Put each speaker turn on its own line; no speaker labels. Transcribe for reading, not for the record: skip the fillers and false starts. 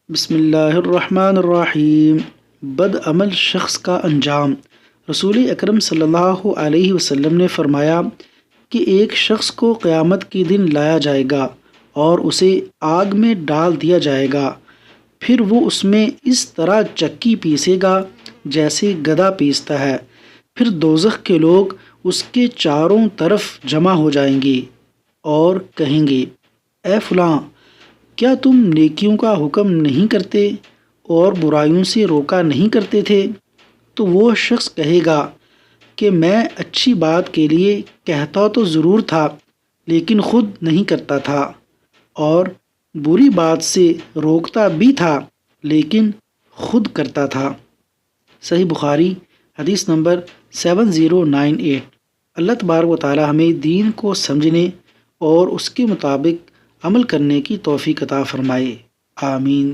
بسم اللہ الرحمن الرحیم۔ بد عمل شخص کا انجام۔ رسول اکرم صلی اللہ علیہ وسلم نے فرمایا کہ ایک شخص کو قیامت کے دن لایا جائے گا اور اسے آگ میں ڈال دیا جائے گا، پھر وہ اس میں اس طرح چکی پیسے گا جیسے گدھا پیستا ہے، پھر دوزخ کے لوگ اس کے چاروں طرف جمع ہو جائیں گے اور کہیں گے، اے فلاں، کیا تم نیکیوں کا حکم نہیں کرتے اور برائیوں سے روکا نہیں کرتے تھے؟ تو وہ شخص کہے گا کہ میں اچھی بات کے لیے کہتا تو ضرور تھا لیکن خود نہیں کرتا تھا، اور بری بات سے روکتا بھی تھا لیکن خود کرتا تھا۔ صحیح بخاری حدیث نمبر 7098۔ اللہ تبارک و تعالی ہمیں دین کو سمجھنے اور اس کے مطابق عمل کرنے کی توفیق عطا فرمائے، آمین۔